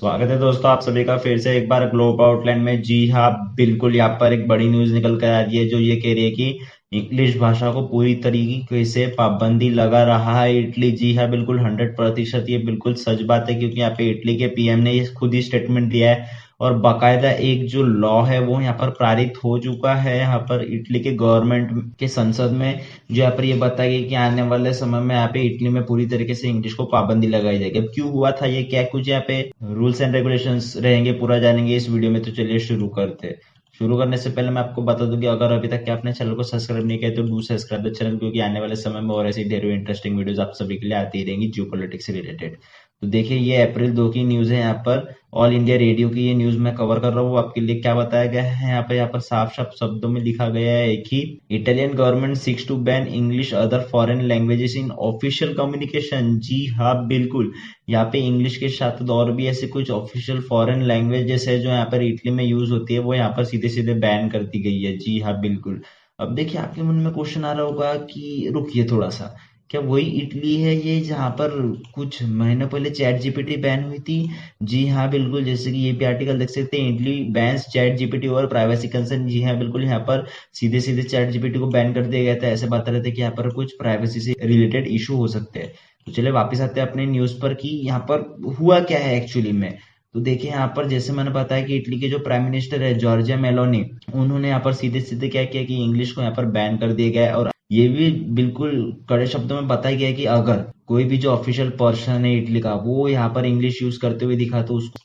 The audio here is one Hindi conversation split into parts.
स्वागत है दोस्तों आप सभी का फिर से एक बार ग्लोब आउटलाइन में। जी हाँ, बिल्कुल यहाँ पर एक बड़ी न्यूज निकल कर आ रही है जो ये कह रही है कि इंग्लिश भाषा को पूरी तरीके से पाबंदी लगा रहा है इटली। जी हाँ, बिल्कुल 100% ये बिल्कुल सच बात है, क्योंकि यहाँ पे इटली के पीएम ने ये खुद ही स्टेटमेंट दिया है और बाकायदा एक जो लॉ है वो यहाँ पर पारित हो चुका है यहाँ पर इटली के गवर्नमेंट के संसद में, जो यहाँ पर ये बताया गया कि आने वाले समय में यहाँ पे इटली में पूरी तरीके से इंग्लिश को पाबंदी लगाई जाएगी। अब क्यों हुआ था ये, क्या कुछ यहाँ पे रूल्स एंड रेगुलेशंस रहेंगे, पूरा जानेंगे इस वीडियो में। तो चलिए शुरू करते हैं। शुरू करने से पहले मैं आपको बता दूं कि अगर अभी तक आपने चैनल को सब्सक्राइब नहीं किया तो डू सब्सक्राइब द चैनल, क्योंकि आने वाले समय में और ऐसी ढेरों इंटरेस्टिंग वीडियोस आप सभी के लिए आती रहेंगी जियो पॉलिटिक्स से रिलेटेड। तो देखिए, ये अप्रैल 2 की न्यूज है। यहाँ पर ऑल इंडिया रेडियो की ये न्यूज मैं कवर कर रहा हूँ आपके लिए। क्या बताया गया है यहाँ पर साफ साफ शब्दों में लिखा गया है कि Italian government seeks to ban English other foreign languages in official communication. जी हाँ, बिल्कुल यहाँ पे इंग्लिश के साथ और भी ऐसे कुछ ऑफिशियल फॉरेन लैंग्वेजेस है जो यहाँ पर इटली में यूज होती है, वो यहाँ पर सीधे सीधे बैन कर दी गई है। जी हाँ, बिल्कुल। अब देखिए, आपके मन में क्वेश्चन आ रहा होगा कि रुकिए थोड़ा सा, क्या वही इटली है ये जहाँ पर कुछ महीनों पहले चैट जीपीटी बैन हुई थी? जी हाँ, बिल्कुल। जैसे कि ये भी आर्टिकल देख सकते हैं, इटली बैन्स चैट जीपीटी और प्राइवेसी कंसर्न। जी हाँ, बिल्कुल। यहाँ पर सीधे सीधे चैट जीपीटी को बैन कर दिया गया था। ऐसे बता रहे थे कि यहाँ पर कुछ प्राइवेसी से रिलेटेड इशू हो सकते हैं। तो चलिए वापस आते हैं अपने न्यूज पर कि यहाँ पर हुआ क्या है एक्चुअली में। तो देखिए, यहाँ पर जैसे मैंने बताया कि इटली के जो प्राइम मिनिस्टर है जॉर्जिया मेलोनी, उन्होंने यहाँ पर सीधे सीधे क्या किया कि इंग्लिश को यहाँ पर बैन कर दिया गया है। और ये भी बिल्कुल कड़े शब्दों में बताया गया है कि अगर कोई भी जो ऑफिशियल पर्सन है इटली का वो यहाँ पर इंग्लिश यूज करते हुए दिखा तो उसको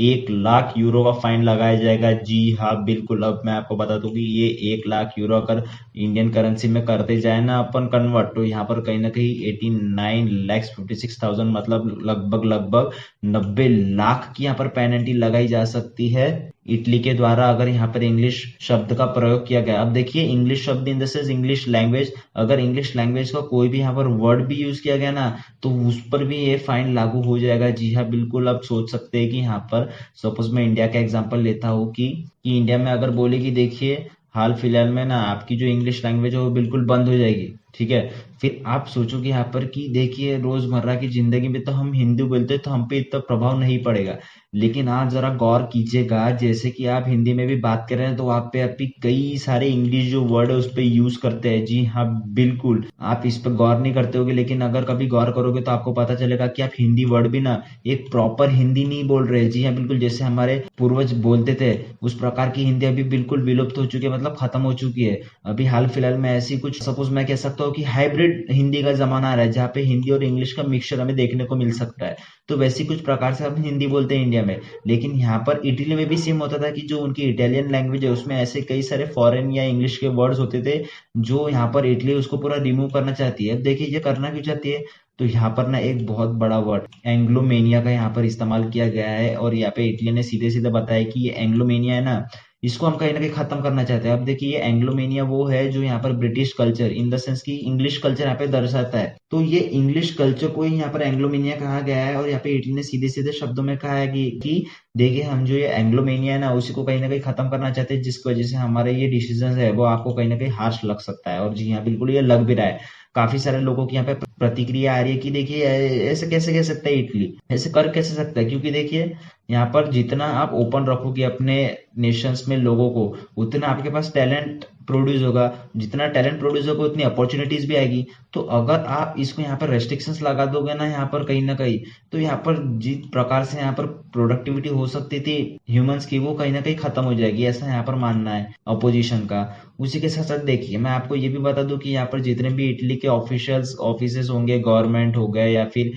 1 लाख यूरो का फाइन लगाया जाएगा। जी हाँ, बिल्कुल। अब मैं आपको बता दूं कि ये 1 लाख यूरो अगर इंडियन करेंसी में करते जाए ना अपन कन्वर्ट, तो यहाँ पर कहीं ना कहीं 89,56,000 मतलब लगभग लगभग 90 लाख की यहाँ पर पेनल्टी लगाई जा सकती है इटली के द्वारा अगर यहाँ पर इंग्लिश शब्द का प्रयोग किया गया। अब देखिए, इंग्लिश शब्द in the sense English language, अगर इंग्लिश लैंग्वेज का कोई भी यहाँ पर वर्ड भी यूज किया गया ना तो उस पर भी ये फाइन लागू हो जाएगा। जी हाँ, बिल्कुल। अब सोच सकते हैं कि यहाँ पर सपोज मैं इंडिया का एग्जांपल लेता हूँ कि इंडिया में अगर बोले कि देखिए हाल फिलहाल में ना आपकी जो इंग्लिश लैंग्वेज है वो बिल्कुल बंद हो जाएगी, ठीक है। फिर आप सोचो कि यहाँ पर कि देखिए रोजमर्रा की जिंदगी में तो हम हिंदी बोलते हैं तो हम पे इतना प्रभाव नहीं पड़ेगा, लेकिन आप जरा गौर कीजिएगा, जैसे कि आप हिंदी में भी बात कर रहे हैं तो आप पे अभी कई सारे इंग्लिश जो वर्ड है उस पर यूज करते हैं। जी हाँ, बिल्कुल। आप इस पर गौर नहीं करते होगे, लेकिन अगर कभी गौर करोगे तो आपको पता चलेगा कि आप हिंदी वर्ड भी ना एक प्रॉपर हिंदी नहीं बोल रहे। जी हाँ, बिल्कुल। जैसे हमारे पूर्वज बोलते थे उस प्रकार की हिंदी अभी बिल्कुल विलुप्त हो चुकी है, मतलब खत्म हो चुकी है। अभी हाल फिलहाल में ऐसी कुछ सपोज मैं कह सकता हूँ कि हाइब्रिड हिंदी का जमाना आ रहा है जहाँ पे हिंदी और इंग्लिश का मिक्सचर हमें देखने को मिल सकता है। तो वैसी कुछ प्रकार से हम हिंदी बोलते हैं इंडिया में, लेकिन यहाँ पर इटली में भी सेम होता था कि जो उनकी इटालियन लैंग्वेज है उसमें ऐसे कई सारे फॉरेन या इंग्लिश के वर्ड्स होते थे जो यहाँ पर इटली उसको पूरा रिमूव करना चाहती है। अब देखिए ये करना क्यों चाहती है, तो यहाँ पर ना एक बहुत बड़ा वर्ड एंग्लोमेनिया का यहाँ पर इस्तेमाल किया गया है और यहाँ पे इटली ने सीधे सीधे बताया कि ये एंग्लोमेनिया है ना, इसको हम कहीं ना कहीं खत्म करना चाहते हैं। अब देखिए, ये एंग्लोमेनिया वो है जो यहाँ पर British culture in the sense की इंग्लिश कल्चर यहाँ पे दर्शाता है, तो ये इंग्लिश कल्चर को ही यहाँ पर एंग्लोमेनिया कहा गया है। और यहाँ पे इटली ने सीधे सीधे शब्दों में कहा है कि देखिए हम जो ये एंग्लोमेनिया है ना उसी को कहीं ना कहीं खत्म करना चाहते हैं, जिसकी वजह से हमारे ये डिसीजन है वो आपको कहीं ना कहीं हार्श लग सकता है। और जी हाँ, बिल्कुल ये लग भी रहा है। काफी सारे लोगों की यहाँ पे प्रतिक्रिया आ रही है कि देखिए ऐसे कैसे कह सकता है इटली, ऐसे कर कैसे सकता है, क्योंकि देखिए यहाँ पर जितना आप ओपन रखोगे अपने नेशंस में लोगों को उतना आपके पास टैलेंट प्रोड्यूस होगा, जितना टैलेंट प्रोड्यूस होगा उतनी अपॉर्चुनिटीज भी आएगी। तो अगर आप इसको यहाँ पर रेस्ट्रिक्शंस लगा दोगे ना कहीं तो यहाँ पर जिस प्रकार से यहाँ पर प्रोडक्टिविटी हो सकती थी ह्यूमंस की वो कहीं ना कहीं खत्म हो जाएगी, ऐसा यहाँ पर मानना है अपोजिशन का। उसी के साथ साथ देखिए मैं आपको ये भी बता दूं कि यहाँ पर जितने भी इटली के ऑफिशियल्स ऑफिसेस होंगे, गवर्नमेंट हो गए या फिर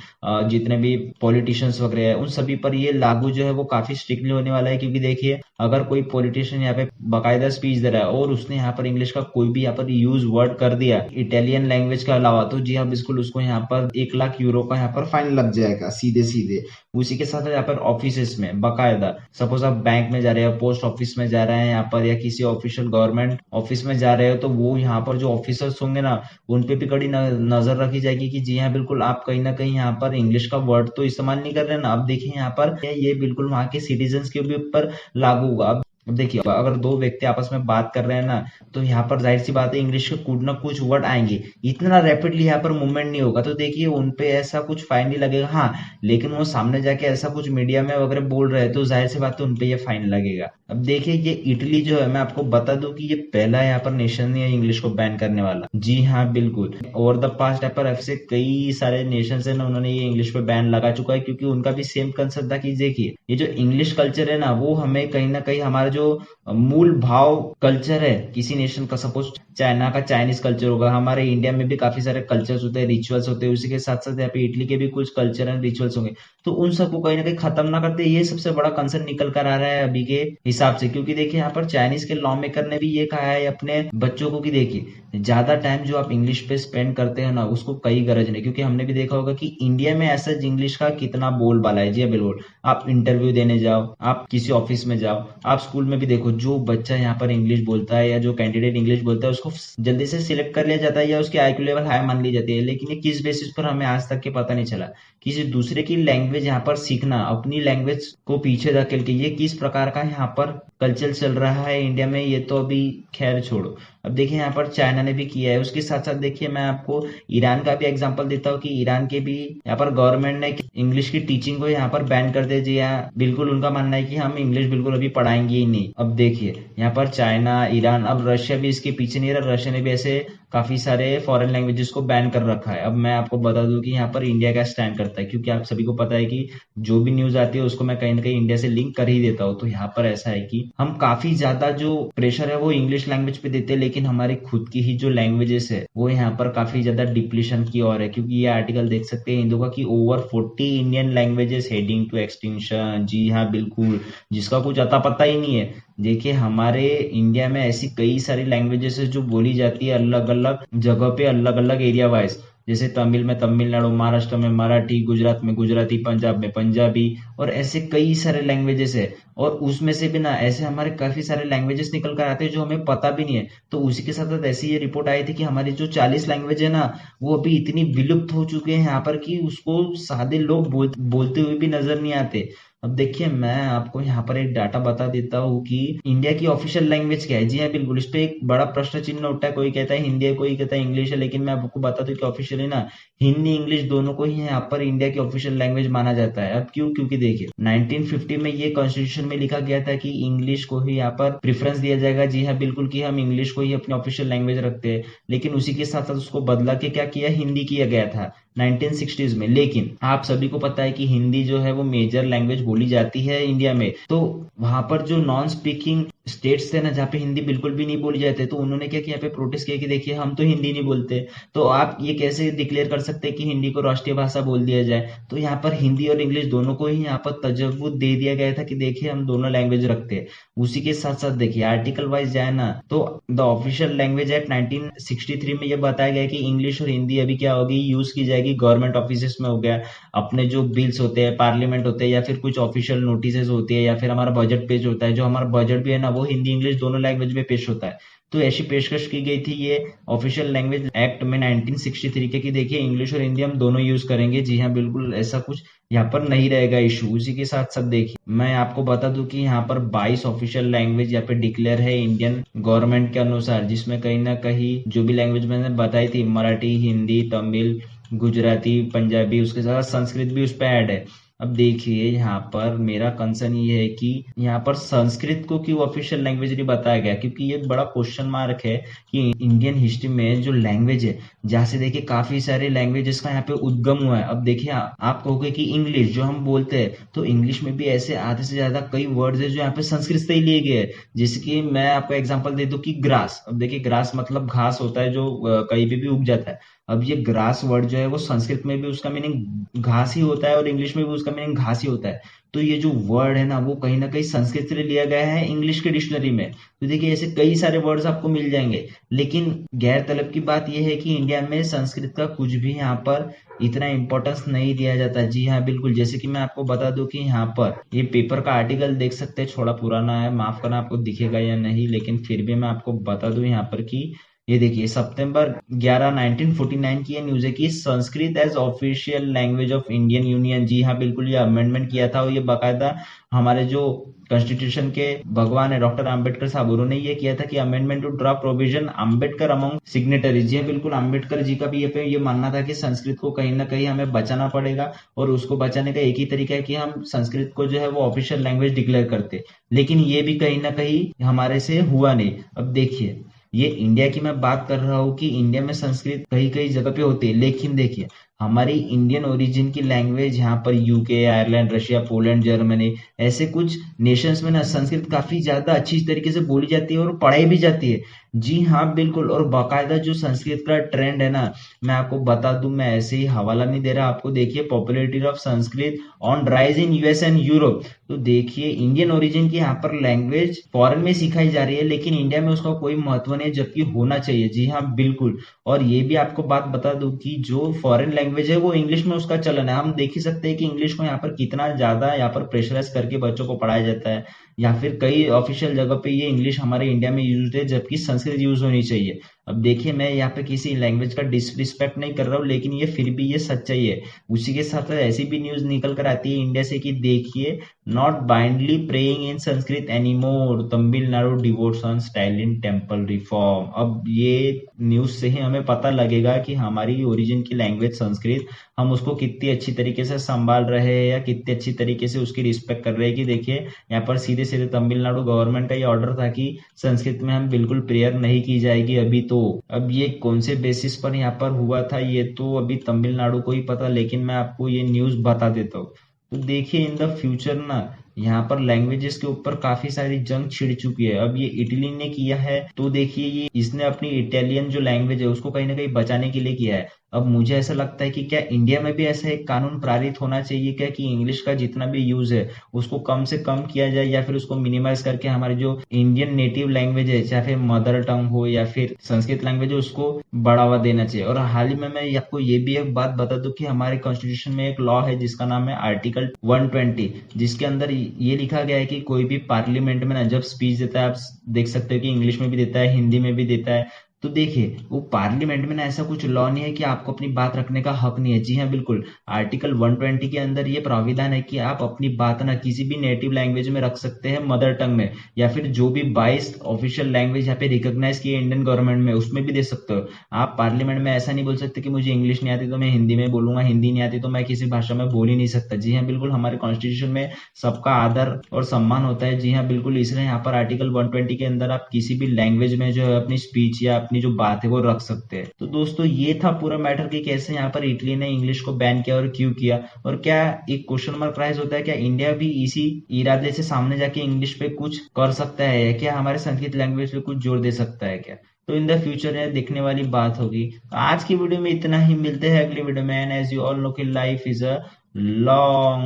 जितने भी पॉलिटिशियंस वगैरह है, उन सभी पर ये लागू जो है वो काफी स्ट्रिक्टली होने वाला है। क्योंकि देखिए अगर कोई पॉलिटिशियन यहाँ पे बाकायदा स्पीच दे रहा है और उसने यहाँ पर इंग्लिश का कोई भी यहाँ पर यूज वर्ड कर दिया इटालियन लैंग्वेज के अलावा, तो जी हाँ बिल्कुल उसको यहाँ पर 1 लाख यूरो का यहाँ पर फाइन लग जाएगा सीधे सीधे। उसी के साथ यहाँ पर ऑफिस में बाकायदा सपोज आप बैंक में जा रहे हो, पोस्ट ऑफिस में जा रहे हैं यहाँ पर, या किसी ऑफिशियल गवर्नमेंट ऑफिस में जा रहे हो, तो वो यहाँ पर जो ऑफिसर्स होंगे ना उन पे भी कड़ी नजर रखी जाएगी कि जी हाँ बिल्कुल आप कहीं ना कहीं यहाँ पर इंग्लिश का वर्ड तो इस्तेमाल नहीं कर रहे ना। अब देखिए यहाँ पर ये बिल्कुल वहाँ के सिटीजन के ऊपर लागू होगा। अब अब देखिए अगर दो व्यक्ति आपस में बात कर रहे हैं ना, तो यहाँ पर जाहिर सी बात है इंग्लिश के कुछ ना कुछ वर्ड आएंगे, इतना रैपिडली यहाँ पर मूवमेंट नहीं होगा, तो देखिए उनपे ऐसा कुछ फाइन नहीं लगेगा। हाँ, लेकिन वो सामने जाके ऐसा कुछ मीडिया में वगैरह बोल रहे हैं तो जाहिर सी बात है उनपे ये फाइन लगेगा। अब देखिए ये इटली जो है, मैं आपको बता दूं कि ये पहला यहाँ पर नेशन है इंग्लिश को बैन करने वाला। जी हाँ बिल्कुल, ओवर द पास्ट यहाँ पर ऐसे कई सारे नेशन है ना, उन्होंने ये इंग्लिश पे बैन लगा चुका है, क्योंकि उनका भी सेम कंसेप्ट था कि देखिए ये जो इंग्लिश कल्चर है ना, वो हमें कहीं ना कहीं हमारा जो मूल भाव कल्चर है किसी नेशन का, सपोज चाइना का चाइनीज कल्चर होगा, हमारे इंडिया में भी काफी सारे कल्चर्स होते हैं, रिचुअल्स होते हैं, उसी के साथ साथ यहाँ पे इटली के भी कुछ कल्चर एंड रिचुअल्स होंगे, तो उन सबको कहीं ना कहीं खत्म ना करते, ये सबसे बड़ा कंसर्न निकल कर आ रहा है अभी के हिसाब से। क्योंकि देखिए यहाँ पर चाइनीज के लॉ मेकर ने भी ये कहा है अपने बच्चों को कि देखिए ज्यादा टाइम जो आप इंग्लिश पे स्पेंड करते हैं ना, उसको कई गरज नहीं, क्योंकि हमने भी देखा होगा कि इंडिया में ऐसा इंग्लिश का कितना बोलबाला है। जी हाँ, बिल्कुल, आप इंटरव्यू देने जाओ, आप किसी ऑफिस में जाओ, आप स्कूल में भी देखो, जो बच्चा यहाँ पर इंग्लिश बोलता है या जो कैंडिडेट इंग्लिश बोलता है उसको जल्दी से सिलेक्ट कर लिया जाता है या उसकी आईक्यू लेवल हाई मान ली जाती है। लेकिन ये किस बेसिस पर हमें आज तक के पता नहीं चला। किसी दूसरे की लैंग्वेज यहाँ पर सीखना, अपनी लैंग्वेज को पीछे धकेल के, ये किस प्रकार का यहाँ पर कल्चर चल रहा है इंडिया में, ये तो अभी खैर छोड़ो। अब देखिए यहाँ पर चाइना ने भी किया है, उसके साथ साथ देखिए मैं आपको ईरान का भी एग्जांपल देता हूँ कि ईरान के भी यहाँ पर गवर्नमेंट ने इंग्लिश की टीचिंग को यहाँ पर बैन कर दे दिया। बिल्कुल उनका मानना है कि हम इंग्लिश बिल्कुल अभी पढ़ाएंगे ही नहीं। अब देखिए यहाँ पर चाइना, ईरान, अब रशिया भी इसके पीछे नहीं रहा, रशिया ने भी ऐसे काफी सारे फॉरेन लैंग्वेजेस को बैन कर रखा है। अब मैं आपको बता दूं कि यहाँ पर इंडिया का स्टैंड करता है, क्योंकि आप सभी को पता है कि जो भी न्यूज आती है उसको मैं कहीं ना कहीं इंडिया से लिंक कर ही देता हूँ। तो यहाँ पर ऐसा है कि हम काफी ज्यादा जो प्रेशर है वो इंग्लिश लैंग्वेज पे देते हैं, लेकिन हमारी खुद की ही जो लैंग्वेजेस है वो यहाँ पर काफी ज्यादा डिप्लीशन की ओर है। क्योंकि ये आर्टिकल देख सकते हैं हिंदू का कि over 40 Indian languages heading to extinction. जी हाँ बिल्कुल, जिसका कुछ अता पता ही नहीं है। देखिए हमारे इंडिया में ऐसी कई सारी लैंग्वेजेस है जो बोली जाती है अलग अलग जगह पे, अलग अलग एरिया वाइज। जैसे तमिल में तमिलनाडु, महाराष्ट्र में मराठी, गुजरात में गुजराती, पंजाब में पंजाबी, और ऐसे कई सारे लैंग्वेजेस है। और उसमें से भी ना ऐसे हमारे काफी सारे लैंग्वेजेस निकल कर आते हैं जो हमें पता भी नहीं है। तो उसी के साथ साथ ऐसी ये रिपोर्ट आई थी कि हमारी जो 40 लैंग्वेज है ना, वो अभी इतनी विलुप्त हो चुके हैं यहाँ पर कि उसको सादे लोग बोलते हुए भी नजर नहीं आते। अब देखिए मैं आपको यहाँ पर एक डाटा बता देता हूँ कि इंडिया की ऑफिशियल लैंग्वेज क्या है। जी हाँ बिल्कुल, इस पे एक बड़ा प्रश्न चिन्ह उठता है, कोई कहता है हिंदी है, कोई कहता है इंग्लिश है, लेकिन मैं आपको बता दूं कि ऑफिशियली ना हिंदी इंग्लिश दोनों को ही यहाँ पर इंडिया की ऑफिशियल लैंग्वेज माना जाता है। अब क्यों? क्योंकि देखिए 1950 में ये कॉन्स्टिट्यूशन में लिखा गया था कि इंग्लिश को ही यहाँ पर प्रेफरेंस दिया जाएगा। जी हाँ बिल्कुल, कि हम इंग्लिश को ही अपनी ऑफिशियल लैंग्वेज रखते हैं। लेकिन उसी के साथ साथ उसको बदला के क्या किया, हिंदी किया गया था 1960s में। लेकिन आप सभी को पता है कि हिंदी जो है वो मेजर लैंग्वेज बोली जाती है इंडिया में। तो वहां पर जो नॉन स्पीकिंग स्टेट्स थे ना, जहाँ पे हिंदी बिल्कुल भी नहीं बोली जाती, तो उन्होंने क्या किया, यहाँ पे प्रोटेस्ट किया कि देखिए हम तो हिंदी नहीं बोलते, तो आप ये कैसे डिक्लेयर कर सकते हैं कि हिंदी को राष्ट्रीय भाषा बोल दिया जाए। तो यहाँ पर हिंदी और इंग्लिश दोनों को ही यहाँ पर तजव्वुद दे दिया गया था कि देखिए हम दोनों लैंग्वेज रखते हैं। उसी के साथ साथ देखिए आर्टिकल वाइज जाए ना, तो द ऑफिशियल लैंग्वेज एक्ट 1963 में यह बताया गया कि इंग्लिश और हिंदी अभी क्या होगी, यूज की जाएगी गवर्नमेंट ऑफिस में। हो गया अपने जो बिल्स होते हैं, पार्लियामेंट होते हैं, या फिर कुछ ऑफिशियल नोटिस होती है, या फिर हमारा बजट पेश होता है, जो हमारा बजट भी है ना वो हिंदी इंग्लिश दोनों लैंग्वेज में पेश होता है। तो ऐसी पेशकश की गई थी ये ऑफिशियल लैंग्वेज एक्ट में 1963 के, कि देखिए इंग्लिश और हिंदी हम दोनों यूज करेंगे। जी हाँ बिल्कुल, ऐसा कुछ यहाँ पर नहीं रहेगा इशू। उसी के साथ साथ देखिए मैं आपको बता दूं कि यहाँ पर 22 ऑफिशियल लैंग्वेज यहाँ पे डिक्लेयर है इंडियन गवर्नमेंट के अनुसार, जिसमें कहीं ना कहीं जो भी लैंग्वेज मैंने बताई थी, मराठी, हिंदी, तमिल, गुजराती, पंजाबी, उसके साथ संस्कृत भी उस पर ऐड है। अब देखिए यहाँ पर मेरा कंसर्न ये है कि यहाँ पर संस्कृत को क्यों ऑफिशियल लैंग्वेज नहीं बताया गया, क्योंकि ये बड़ा क्वेश्चन मार्क है कि इंडियन हिस्ट्री में जो लैंग्वेज है, जहाँ से देखिए काफी सारे लैंग्वेजेस का यहाँ पे उद्गम हुआ है। अब देखिए आप कहोगे कि इंग्लिश जो हम बोलते हैं, तो इंग्लिश में भी ऐसे आधे से ज्यादा कई वर्ड्स है जो यहाँ पे संस्कृत से ही लिए गए हैं। जैसे कि मैं आपको एग्जाम्पल दे दूं कि ग्रास। अब देखिए ग्रास मतलब घास होता है जो कहीं पे भी उग जाता है। अब ये ग्रास वर्ड जो है वो संस्कृत में भी उसका मीनिंग घास ही होता है और इंग्लिश में भी उसका मीनिंग घास ही होता है। तो ये जो वर्ड है ना वो कहीं ना कहीं संस्कृत से लिया गया है इंग्लिश के डिक्शनरी में। तो देखिए ऐसे कई सारे वर्ड्स आपको मिल जाएंगे। लेकिन गैर तलब की बात यह है कि इंडिया में संस्कृत का कुछ भी यहाँ पर इतना इंपॉर्टेंस नहीं दिया जाता। जी हाँ बिल्कुल, जैसे कि मैं आपको बता दूं कि यहाँ पर ये पेपर का आर्टिकल देख सकते हैं, थोड़ा पुराना है, माफ करना आपको दिखेगा या नहीं, लेकिन फिर भी मैं आपको बता दूं यहाँ पर कि ये देखिए सितंबर 11 1949 की ये न्यूज है कि Sanskrit as official language of Indian union. जी हाँ बिल्कुल, ये अमेंडमेंट किया था और ये बाकायदा हमारे जो कॉन्स्टिट्यूशन के भगवान है डॉक्टर अंबेडकर साहब, उन्होंने ये किया था कि amendment to draw provision Ambedkar among signatories. जी हाँ बिल्कुल, अंबेडकर जी का भी ये मानना था कि संस्कृत को कहीं ना कहीं हमें बचाना पड़ेगा और उसको बचाने का एक ही तरीका है कि हम संस्कृत को जो है वो ऑफिशियल लैंग्वेज डिक्लेयर करते। लेकिन ये भी कहीं ना कहीं हमारे से हुआ नहीं। अब देखिए, ये इंडिया की मैं बात कर रहा हूँ कि इंडिया में संस्कृत कई कई जगह पे होती है, लेकिन देखिए हमारी इंडियन ओरिजिन की लैंग्वेज यहाँ पर UK, Ireland, Russia, Poland, Germany ऐसे कुछ नेशंस में ना संस्कृत काफी ज्यादा अच्छी तरीके से बोली जाती है और पढ़ाई भी जाती है। जी हाँ बिल्कुल, और बाकायदा जो संस्कृत का ट्रेंड है ना, मैं आपको बता दूं, मैं ऐसे ही हवाला नहीं दे रहा आपको, देखिए popularity of Sanskrit on rise in US and Europe. तो देखिए इंडियन ओरिजिन की यहाँ पर लैंग्वेज फॉरेन में सिखाई जा रही है, लेकिन इंडिया में उसका कोई महत्व नहीं है, जबकि होना चाहिए। जी हाँ बिल्कुल, और ये भी आपको बात बता दूं कि जो फॉरेन लैंग्वेज है वो इंग्लिश में उसका चलन है। हम देख ही सकते हैं कि इंग्लिश को यहाँ पर कितना ज्यादा यहाँ पर प्रेशराइज करके बच्चों को पढ़ाया जाता है, या फिर कई ऑफिशियल जगह पे ये इंग्लिश हमारे इंडिया में यूज है जबकि संस्कृत यूज होनी चाहिए। अब देखिए मैं यहाँ पे किसी लैंग्वेज का डिसरिस्पेक्ट नहीं कर रहा हूँ, लेकिन ये फिर भी ये सच्चाई है। उसी के साथ साथ ऐसी भी न्यूज निकल कर आती है इंडिया से कि देखिए not blindly praying in Sanskrit anymore, Tamil Nadu divorce on style in temple reform. अब ये न्यूज से ही हमें पता लगेगा कि हमारी ओरिजिन की लैंग्वेज संस्कृत हम उसको कितनी अच्छी तरीके से संभाल रहे हैं या कितनी अच्छी तरीके से उसकी रिस्पेक्ट कर रहे हैं। कि देखिए यहाँ पर सीधे सीधे तमिलनाडु गवर्नमेंट का ये ऑर्डर था कि संस्कृत में हम बिल्कुल प्रेयर नहीं की जाएगी अभी। तो अब ये कौन से बेसिस पर यहाँ पर हुआ था ये तो अभी तमिलनाडु को ही पता, लेकिन मैं आपको ये न्यूज बता देता हूँ। तो देखिए इन द फ्यूचर ना यहाँ पर लैंग्वेजेस के ऊपर काफी सारी जंग छिड़ चुकी है। अब ये इटली ने किया है, तो देखिए ये इसने अपनी इटालियन जो लैंग्वेज है उसको कहीं ना कहीं बचाने के लिए किया है। अब मुझे ऐसा लगता है कि क्या इंडिया में भी ऐसा एक कानून पारित होना चाहिए क्या कि इंग्लिश का जितना भी यूज है उसको कम से कम किया जाए, या फिर उसको मिनिमाइज करके हमारी जो इंडियन नेटिव लैंग्वेज है, चाहे फिर मदर टंग हो या फिर संस्कृत लैंग्वेज है, उसको बढ़ावा देना चाहिए। और हाल ही में मैं आपको ये भी एक बात बता दूं कि हमारे कॉन्स्टिट्यूशन में एक लॉ है जिसका नाम है आर्टिकल 120, जिसके अंदर ये लिखा गया है कि कोई भी पार्लियामेंट में ना जब स्पीच देता है, आप देख सकते हो कि इंग्लिश में भी देता है, हिंदी में भी देता है। तो देखिए वो पार्लियामेंट में ना ऐसा कुछ लॉ नहीं है कि आपको अपनी बात रखने का हक नहीं है। जी हाँ बिल्कुल, आर्टिकल 120 के अंदर ये प्राविधान है कि आप अपनी बात ना किसी भी नेटिव लैंग्वेज में रख सकते हैं, मदर टंग में, या फिर जो भी 22 ऑफिशियल लैंग्वेज यहाँ पे रिकॉग्नाइज की है इंडियन गवर्नमेंट में उसमें भी दे सकते हो। आप पार्लियामेंट में ऐसा नहीं बोल सकते कि मुझे इंग्लिश नहीं आती तो मैं हिंदी में बोलूंगा, हिंदी नहीं आती तो मैं किसी भाषा में बोल ही नहीं सकता। जी हाँ बिल्कुल, हमारे कॉन्स्टिट्यूशन में सबका आदर और सम्मान होता है। जी हाँ बिल्कुल, इसलिए यहाँ पर आर्टिकल 120 के अंदर आप किसी भी लैंग्वेज में जो है अपनी स्पीच या अपनी जो बात है वो रख सकते हैं। तो दोस्तों ये था पूरा मैटर कि कैसे यहाँ पर इटली ने इंग्लिश को बैन किया और क्यों किया, और क्या एक क्वेश्चन मार्क राइज होता है क्या इंडिया भी इसी इरादे से सामने जाके इंग्लिश पे कुछ कर सकता है, क्या हमारे संस्कृत लैंग्वेज पे कुछ जोर दे सकता है क्या। तो इन द फ्यूचर ये देखने वाली बात होगी। तो आज की वीडियो में इतना ही, मिलते हैं अगली वीडियो में। And as you all know कि life is a long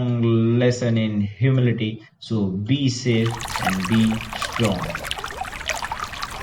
lesson in humility, so be safe and be strong.